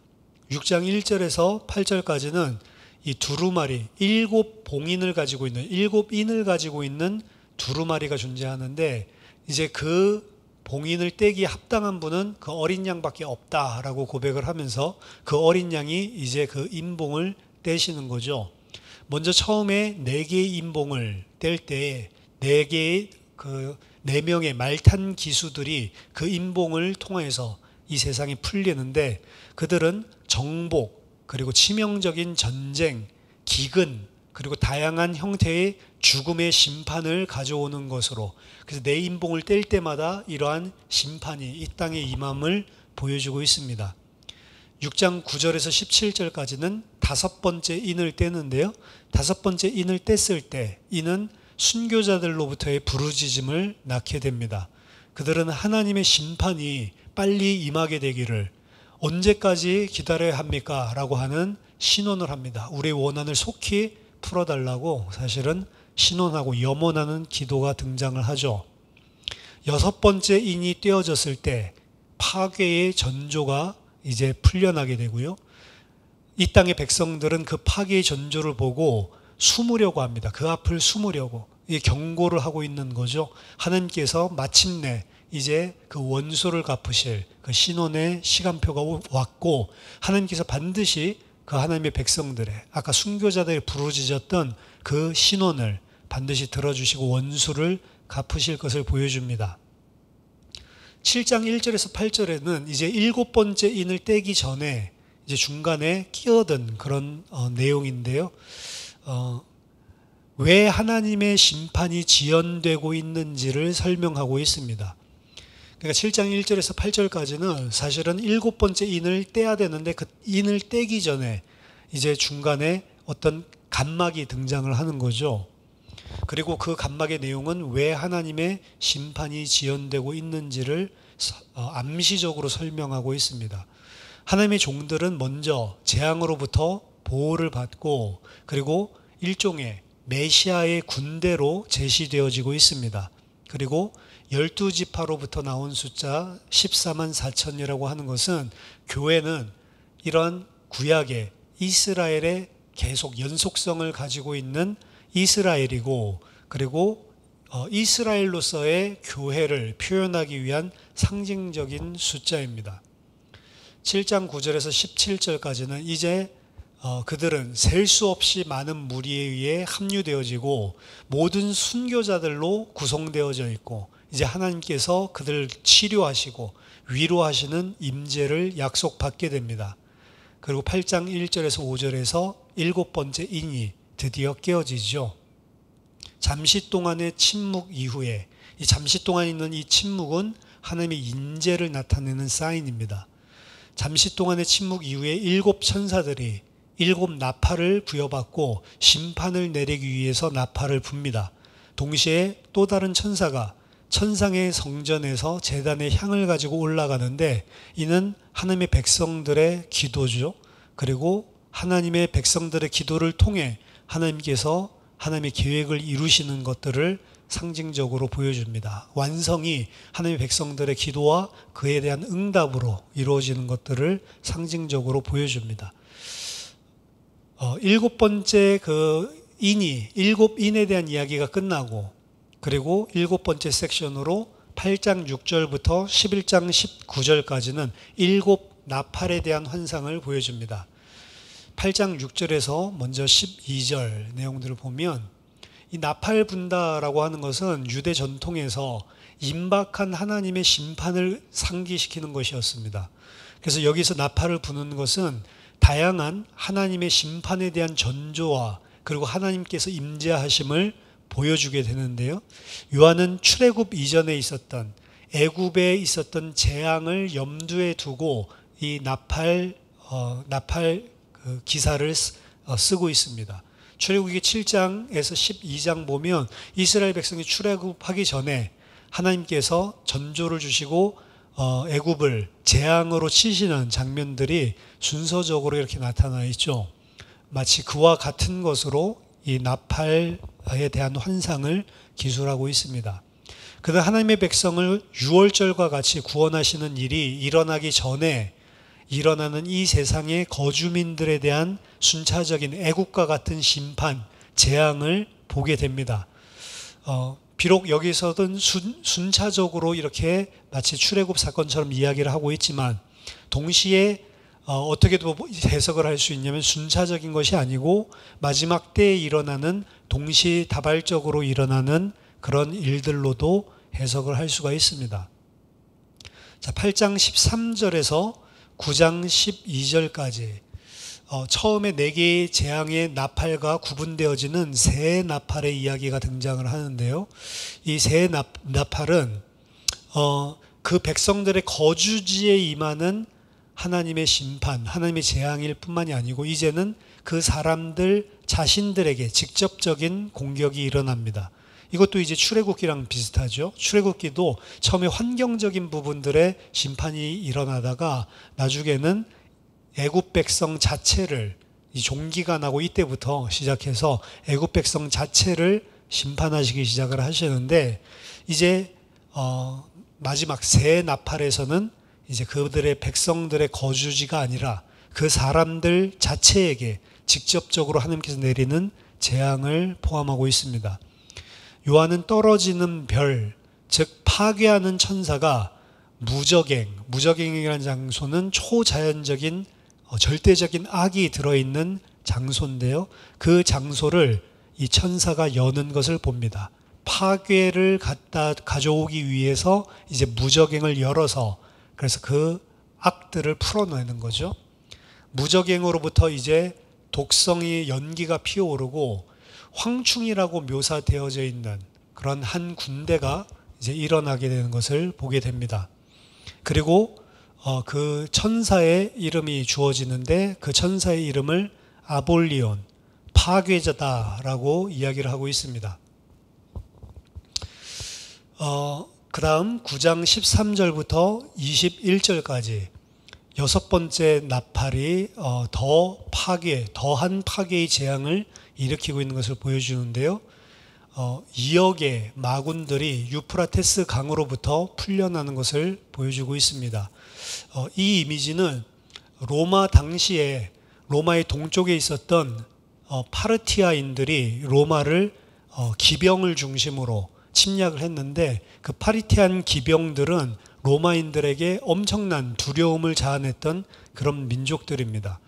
6장 1절에서 8절까지는 이 두루마리, 7 봉인을 가지고 있는, 7 인을 가지고 있는 두루마리가 존재하는데 이제 그 봉인을 떼기 합당한 분은 그 어린 양밖에 없다라고 고백을 하면서 그 어린 양이 이제 그 인봉을 떼시는 거죠. 먼저 처음에 4개의 인봉을 뗄 때 4명의 말탄 기수들이 그 인봉을 통해서 이 세상이 풀리는데 그들은 정복, 그리고 치명적인 전쟁, 기근, 그리고 다양한 형태의 죽음의 심판을 가져오는 것으로 그래서 내 인봉을 뗄 때마다 이러한 심판이 이 땅에 임함을 보여주고 있습니다. 6장 9절에서 17절까지는 5번째 인을 떼는데요. 5번째 인을 뗐을 때 이는 순교자들로부터의 부르짖음을 낳게 됩니다. 그들은 하나님의 심판이 빨리 임하게 되기를 언제까지 기다려야 합니까? 라고 하는 신원을 합니다. 우리의 원한을 속히 풀어달라고 사실은 신원하고 염원하는 기도가 등장을 하죠. 여섯 번째 인이 떼어졌을 때 파괴의 전조가 이제 풀려나게 되고요. 이 땅의 백성들은 그 파괴의 전조를 보고 숨으려고 합니다. 그 앞을 숨으려고 경고를 하고 있는 거죠. 하나님께서 마침내 이제 그 원수를 갚으실 그 신원의 시간표가 왔고 하나님께서 반드시 그 하나님의 백성들의 아까 순교자들이 부르짖었던 그 신원을 반드시 들어주시고 원수를 갚으실 것을 보여줍니다. 7장 1절에서 8절에는 이제 일곱 번째 인을 떼기 전에 이제 중간에 끼어든 그런 내용인데요. 왜 하나님의 심판이 지연되고 있는지를 설명하고 있습니다. 그러니까 7장 1절에서 8절까지는 사실은 일곱 번째 인을 떼야 되는데 그 인을 떼기 전에 이제 중간에 어떤 간막이 등장을 하는 거죠. 그리고 그 간막의 내용은 왜 하나님의 심판이 지연되고 있는지를 암시적으로 설명하고 있습니다. 하나님의 종들은 먼저 재앙으로부터 보호를 받고 그리고 일종의 메시아의 군대로 제시되어지고 있습니다. 그리고 12지파로부터 나온 숫자 14만 4천이라고 하는 것은 교회는 이런 구약의 이스라엘의 계속 연속성을 가지고 있는 이스라엘이고 그리고 이스라엘로서의 교회를 표현하기 위한 상징적인 숫자입니다. 7장 9절에서 17절까지는 이제 그들은 셀 수 없이 많은 무리에 의해 합류되어지고 모든 순교자들로 구성되어져 있고 이제 하나님께서 그들을 치료하시고 위로하시는 임재를 약속받게 됩니다. 그리고 8장 1절에서 5절에서 일곱 번째 인이 드디어 깨어지죠. 잠시 동안의 침묵 이후에 이 잠시 동안 있는 이 침묵은 하나님의 인재를 나타내는 사인입니다. 잠시 동안의 침묵 이후에 일곱 천사들이 일곱 나팔을 부여받고 심판을 내리기 위해서 나팔을 붑니다. 동시에 또 다른 천사가 천상의 성전에서 제단의 향을 가지고 올라가는데 이는 하나님의 백성들의 기도죠. 그리고 하나님의 백성들의 기도를 통해 하나님께서 하나님의 계획을 이루시는 것들을 상징적으로 보여줍니다. 완성이 하나님의 백성들의 기도와 그에 대한 응답으로 이루어지는 것들을 상징적으로 보여줍니다. 일곱 번째 그 인이 일곱 인에 대한 이야기가 끝나고 그리고 일곱 번째 섹션으로 8장 6절부터 11장 19절까지는 일곱 나팔에 대한 환상을 보여줍니다. 8장 6절에서 먼저 12절 내용들을 보면 이 나팔 분다라고 하는 것은 유대 전통에서 임박한 하나님의 심판을 상기시키는 것이었습니다. 그래서 여기서 나팔을 부는 것은 다양한 하나님의 심판에 대한 전조와 그리고 하나님께서 임재하심을 보여주게 되는데요. 요한은 출애굽 이전에 있었던 애굽에 있었던 재앙을 염두에 두고 이 나팔 그 기사를 쓰고 있습니다. 출애굽기 7장에서 12장 보면 이스라엘 백성이 출애굽하기 전에 하나님께서 전조를 주시고 애굽을 재앙으로 치시는 장면들이 순서적으로 이렇게 나타나 있죠. 마치 그와 같은 것으로 이 나팔에 대한 환상을 기술하고 있습니다. 그는 하나님의 백성을 유월절과 같이 구원하시는 일이 일어나기 전에 일어나는 이 세상의 거주민들에 대한 순차적인 애국과 같은 심판, 재앙을 보게 됩니다. 비록 여기서든 순차적으로 이렇게 마치 출애굽 사건처럼 이야기를 하고 있지만 동시에 어떻게도 해석을 할 수 있냐면 순차적인 것이 아니고 마지막 때에 일어나는 동시다발적으로 일어나는 그런 일들로도 해석을 할 수가 있습니다. 자, 8장 13절에서 9장 12절까지 처음에 4개의 재앙의 나팔과 구분되어지는 새 나팔의 이야기가 등장을 하는데요. 이 새 나팔은 그 백성들의 거주지에 임하는 하나님의 심판, 하나님의 재앙일 뿐만이 아니고 이제는 그 사람들 자신들에게 직접적인 공격이 일어납니다. 이것도 이제 출애굽기랑 비슷하죠. 출애굽기도 처음에 환경적인 부분들의 심판이 일어나다가 나중에는 애굽 백성 자체를, 이 종기가 나고 이때부터 시작해서 애굽 백성 자체를 심판하시기 시작을 하시는데, 이제 마지막 새 나팔에서는 이제 그들의 백성들의 거주지가 아니라 그 사람들 자체에게 직접적으로 하나님께서 내리는 재앙을 포함하고 있습니다. 요한은 떨어지는 별, 즉 파괴하는 천사가 무저갱이라는 장소는 초자연적인 절대적인 악이 들어있는 장소인데요. 그 장소를 이 천사가 여는 것을 봅니다. 파괴를 가져오기 위해서 이제 무저갱을 열어서, 그래서 그 악들을 풀어내는 거죠. 무저갱으로부터 이제 독성이 연기가 피어오르고 황충이라고 묘사되어져 있는 그런 한 군대가 이제 일어나게 되는 것을 보게 됩니다. 그리고 그 천사의 이름이 주어지는데, 그 천사의 이름을 아볼리온, 파괴자다라고 이야기를 하고 있습니다. 그 다음 9장 13절부터 21절까지 여섯 번째 나팔이 더한 파괴의 재앙을 일으키고 있는 것을 보여주는데요. 2억의 마군들이 유프라테스 강으로부터 풀려나는 것을 보여주고 있습니다. 이 이미지는 로마 당시에 로마의 동쪽에 있었던 파르티아인들이 로마를 기병을 중심으로 침략을 했는데, 그 파르티안 기병들은 로마인들에게 엄청난 두려움을 자아냈던 그런 민족들입니다.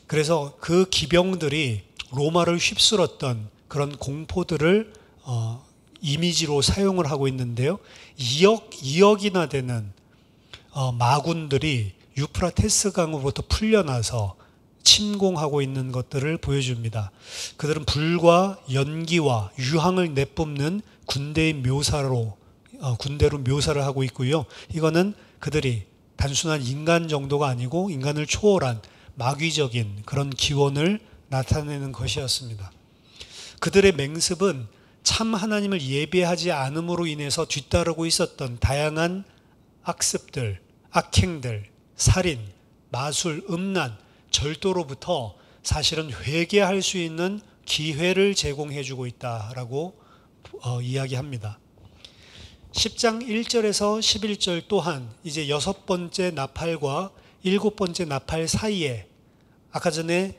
그래서 그 기병들이 로마를 휩쓸었던 그런 공포들을 이미지로 사용을 하고 있는데요. 2억이나 되는 마군들이 유프라테스 강으로부터 풀려나서 침공하고 있는 것들을 보여줍니다. 그들은 불과 연기와 유황을 내뿜는 군대로 묘사를 하고 있고요. 이거는 그들이 단순한 인간 정도가 아니고 인간을 초월한 마귀적인 그런 기원을 나타내는 것이었습니다. 그들의 맹습은 참 하나님을 예배하지 않음으로 인해서 뒤따르고 있었던 다양한 악습들, 악행들, 살인, 마술, 음란, 절도로부터 사실은 회개할 수 있는 기회를 제공해주고 있다라고 이야기합니다. 10장 1절에서 11절 또한 이제 여섯 번째 나팔과 일곱 번째 나팔 사이에, 아까 전에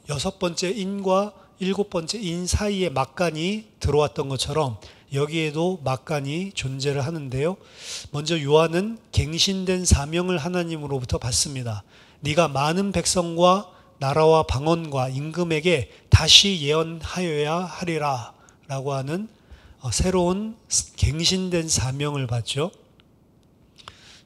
여섯 번째 인과 일곱 번째 인 사이에 막간이 들어왔던 것처럼 여기에도 막간이 존재를 하는데요. 먼저 요한은 갱신된 사명을 하나님으로부터 받습니다. 네가 많은 백성과 나라와 방언과 임금에게 다시 예언하여야 하리라 라고 하는 새로운 갱신된 사명을 받죠.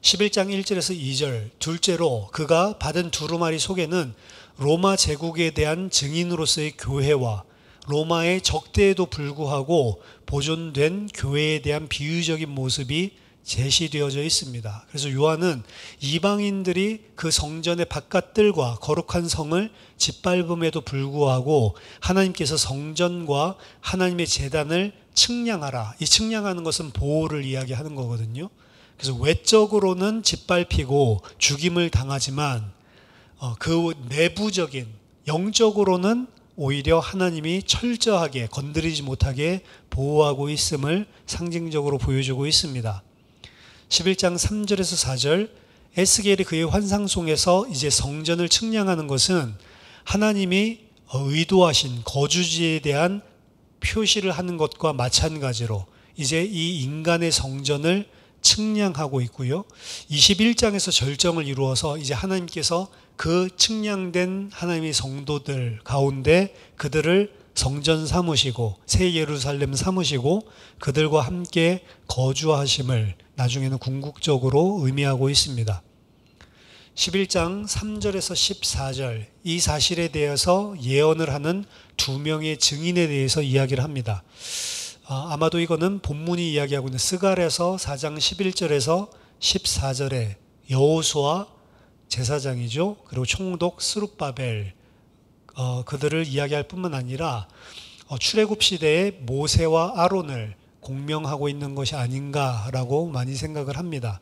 11장 1절에서 2절, 둘째로 그가 받은 두루마리 속에는 로마 제국에 대한 증인으로서의 교회와 로마의 적대에도 불구하고 보존된 교회에 대한 비유적인 모습이 제시되어져 있습니다. 그래서 요한은 이방인들이 그 성전의 바깥들과 거룩한 성을 짓밟음에도 불구하고 하나님께서 성전과 하나님의 제단을 측량하라. 이 측량하는 것은 보호를 이야기하는 거거든요. 그래서 외적으로는 짓밟히고 죽임을 당하지만 그 내부적인 영적으로는 오히려 하나님이 철저하게 건드리지 못하게 보호하고 있음을 상징적으로 보여주고 있습니다. 11장 3절에서 4절, 에스겔이 그의 환상송에서 이제 성전을 측량하는 것은 하나님이 의도하신 거주지에 대한 표시를 하는 것과 마찬가지로 이제 이 인간의 성전을 측량하고 있고요. 21장에서 절정을 이루어서 이제 하나님께서 그 측량된 하나님의 성도들 가운데 그들을 성전 삼으시고 새 예루살렘 삼으시고 그들과 함께 거주하심을 나중에는 궁극적으로 의미하고 있습니다. 11장 3절에서 14절, 이 사실에 대해서 예언을 하는 두 명의 증인에 대해서 이야기를 합니다. 아마도 이거는 본문이 이야기하고 있는 스갈에서 4장 11절에서 14절에 여호수아 제사장이죠. 그리고 총독 스룹바벨, 그들을 이야기할 뿐만 아니라 출애굽 시대의 모세와 아론을 공명하고 있는 것이 아닌가라고 많이 생각을 합니다.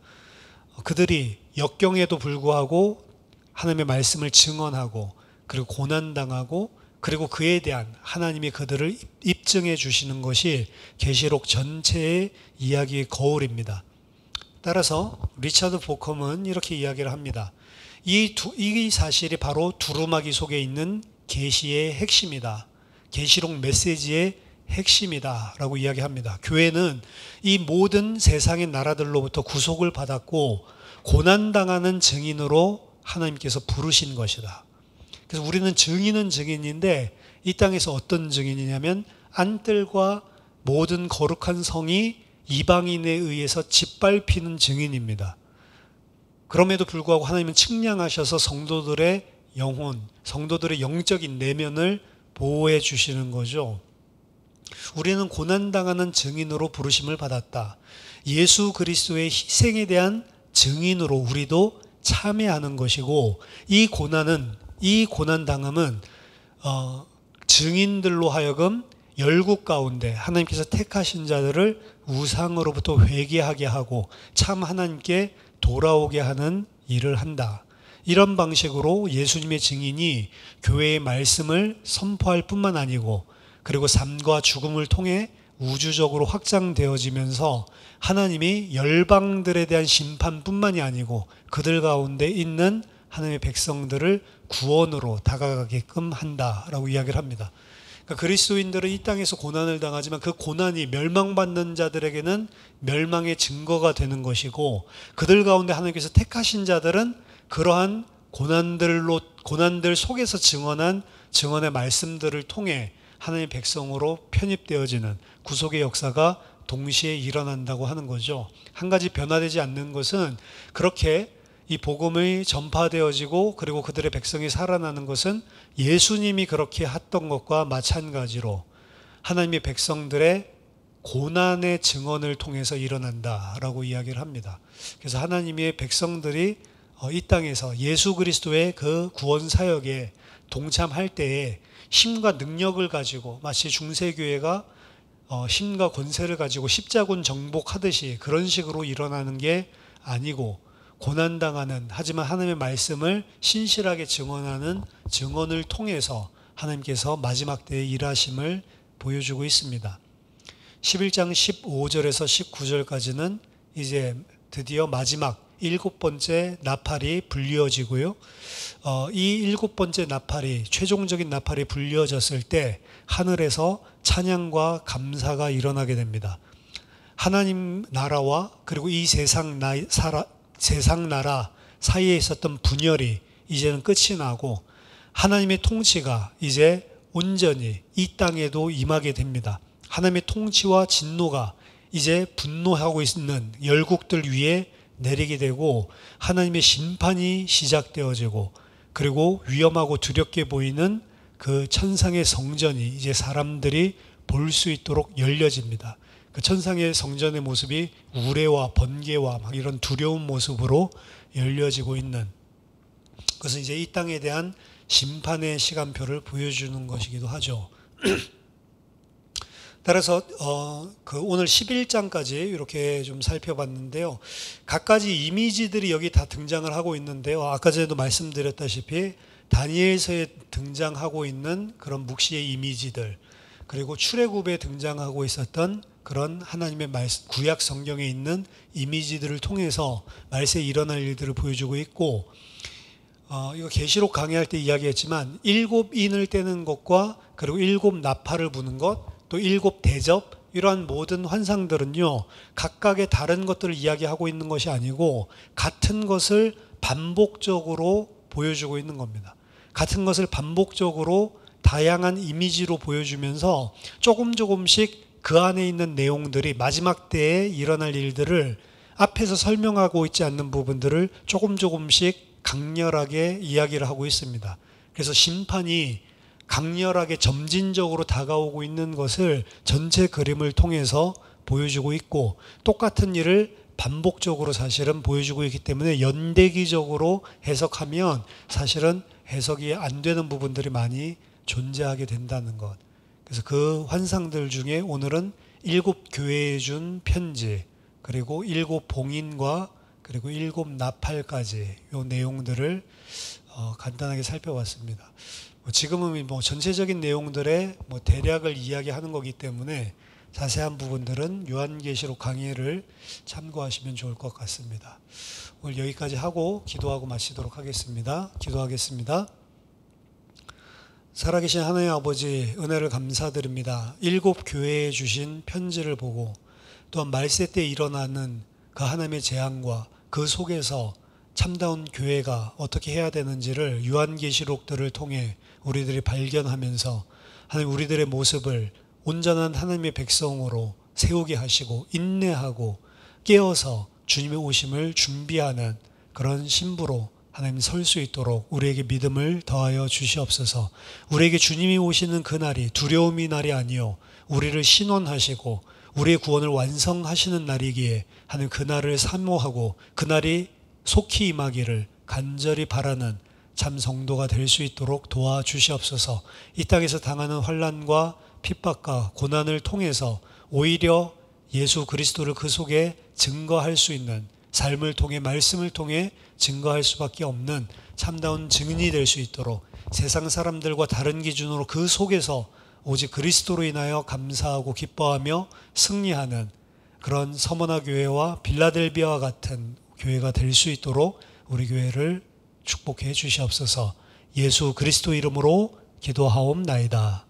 그들이 역경에도 불구하고 하나님의 말씀을 증언하고 그리고 고난당하고 그리고 그에 대한 하나님이 그들을 입증해 주시는 것이 계시록 전체의 이야기의 거울입니다. 따라서 리차드 보컴은 이렇게 이야기를 합니다. 이 사실이 바로 두루마기 속에 있는 계시의 핵심이다. 계시록 메시지의 핵심이다 라고 이야기합니다. 교회는 이 모든 세상의 나라들로부터 구속을 받았고 고난당하는 증인으로 하나님께서 부르신 것이다. 그래서 우리는 증인은 증인인데 이 땅에서 어떤 증인이냐면 안뜰과 모든 거룩한 성이 이방인에 의해서 짓밟히는 증인입니다. 그럼에도 불구하고 하나님은 측량하셔서 성도들의 영혼, 성도들의 영적인 내면을 보호해 주시는 거죠. 우리는 고난당하는 증인으로 부르심을 받았다. 예수 그리스도의 희생에 대한 증인으로 우리도 참여하는 것이고 이 고난당함은 증인들로 하여금 열국 가운데 하나님께서 택하신 자들을 우상으로부터 회개하게 하고 참 하나님께 돌아오게 하는 일을 한다. 이런 방식으로 예수님의 증인이 교회의 말씀을 선포할 뿐만 아니고 그리고 삶과 죽음을 통해 우주적으로 확장되어지면서 하나님이 열방들에 대한 심판뿐만이 아니고 그들 가운데 있는 하나님의 백성들을 구원으로 다가가게끔 한다라고 이야기를 합니다. 그러니까 그리스도인들은 이 땅에서 고난을 당하지만 그 고난이 멸망받는 자들에게는 멸망의 증거가 되는 것이고 그들 가운데 하나님께서 택하신 자들은 그러한 고난들 속에서 증언한 증언의 말씀들을 통해 하나님의 백성으로 편입되어지는 구속의 역사가 동시에 일어난다고 하는 거죠. 한 가지 변화되지 않는 것은 그렇게 이 복음이 전파되어지고 그리고 그들의 백성이 살아나는 것은 예수님이 그렇게 했던 것과 마찬가지로 하나님의 백성들의 고난의 증언을 통해서 일어난다라고 이야기를 합니다. 그래서 하나님의 백성들이 이 땅에서 예수 그리스도의 그 구원 사역에 동참할 때에 힘과 능력을 가지고 마치 중세교회가 힘과 권세를 가지고 십자군 정복하듯이 그런 식으로 일어나는 게 아니고 고난당하는 하지만 하나님의 말씀을 신실하게 증언하는 증언을 통해서 하나님께서 마지막 때에 일하심을 보여주고 있습니다. 11장 15절에서 19절까지는 이제 드디어 마지막 7번째 나팔이 불려지고요. 이 7번째 나팔이 최종적인 나팔이 불려졌을 때 하늘에서 찬양과 감사가 일어나게 됩니다. 하나님 나라와 그리고 이 세상 나라 사이에 있었던 분열이 이제는 끝이 나고 하나님의 통치가 이제 온전히 이 땅에도 임하게 됩니다. 하나님의 통치와 진노가 이제 분노하고 있는 열국들 위에 내리게 되고 하나님의 심판이 시작되어지고 그리고 위험하고 두렵게 보이는 그 천상의 성전이 이제 사람들이 볼 수 있도록 열려집니다. 그 천상의 성전의 모습이 우레와 번개와 막 이런 두려운 모습으로 열려지고 있는 그것은 이제 이 땅에 대한 심판의 시간표를 보여주는 것이기도 하죠. 따라서 오늘 11장까지 이렇게 좀 살펴봤는데요. 갖가지 이미지들이 여기 다 등장을 하고 있는데요. 아까 전에도 말씀드렸다시피 다니엘서에 등장하고 있는 그런 묵시의 이미지들 그리고 출애굽에 등장하고 있었던 그런 하나님의 말씀, 구약 성경에 있는 이미지들을 통해서 말세에 일어날 일들을 보여주고 있고 이거 계시록 강의할 때 이야기했지만 7인을 떼는 것과 그리고 7 나팔을 부는 것 또 7 대접 이러한 모든 환상들은요 각각의 다른 것들을 이야기하고 있는 것이 아니고 같은 것을 반복적으로 보여주고 있는 겁니다. 같은 것을 반복적으로 다양한 이미지로 보여주면서 조금씩 그 안에 있는 내용들이 마지막 때에 일어날 일들을 앞에서 설명하고 있지 않는 부분들을 조금씩 강렬하게 이야기를 하고 있습니다. 그래서 심판이 강렬하게 점진적으로 다가오고 있는 것을 전체 그림을 통해서 보여주고 있고 똑같은 일을 반복적으로 사실은 보여주고 있기 때문에 연대기적으로 해석하면 사실은 해석이 안 되는 부분들이 많이 존재하게 된다는 것. 그래서 그 환상들 중에 오늘은 7교회에 준 편지, 그리고 7봉인과 그리고 7나팔까지 요 내용들을 간단하게 살펴봤습니다. 지금은 전체적인 내용들의 대략을 이야기하는 거기 때문에 자세한 부분들은 요한계시록 강의를 참고하시면 좋을 것 같습니다. 오늘 여기까지 하고 기도하고 마치도록 하겠습니다. 기도하겠습니다. 살아계신 하나님 아버지, 은혜를 감사드립니다. 7교회에 주신 편지를 보고 또한 말세 때 일어나는 그 하나님의 재앙과 그 속에서 참다운 교회가 어떻게 해야 되는지를 요한계시록들을 통해 우리들이 발견하면서 하나님, 우리들의 모습을 온전한 하나님의 백성으로 세우게 하시고 인내하고 깨어서 주님의 오심을 준비하는 그런 신부로 하나님 설 수 있도록 우리에게 믿음을 더하여 주시옵소서. 우리에게 주님이 오시는 그날이 두려움이 날이 아니요 우리를 신원하시고 우리의 구원을 완성하시는 날이기에 하는 그날을 사모하고 그날이 속히 임하기를 간절히 바라는 참 성도가 될 수 있도록 도와주시옵소서. 이 땅에서 당하는 환난과 핍박과 고난을 통해서 오히려 예수 그리스도를 그 속에 증거할 수 있는 삶을 통해, 말씀을 통해 증거할 수밖에 없는 참다운 증인이 될 수 있도록 세상 사람들과 다른 기준으로 그 속에서 오직 그리스도로 인하여 감사하고 기뻐하며 승리하는 그런 서머나 교회와 빌라델비아와 같은 교회가 될 수 있도록 우리 교회를 축복해 주시옵소서. 예수 그리스도 이름으로 기도하옵나이다.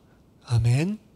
아멘.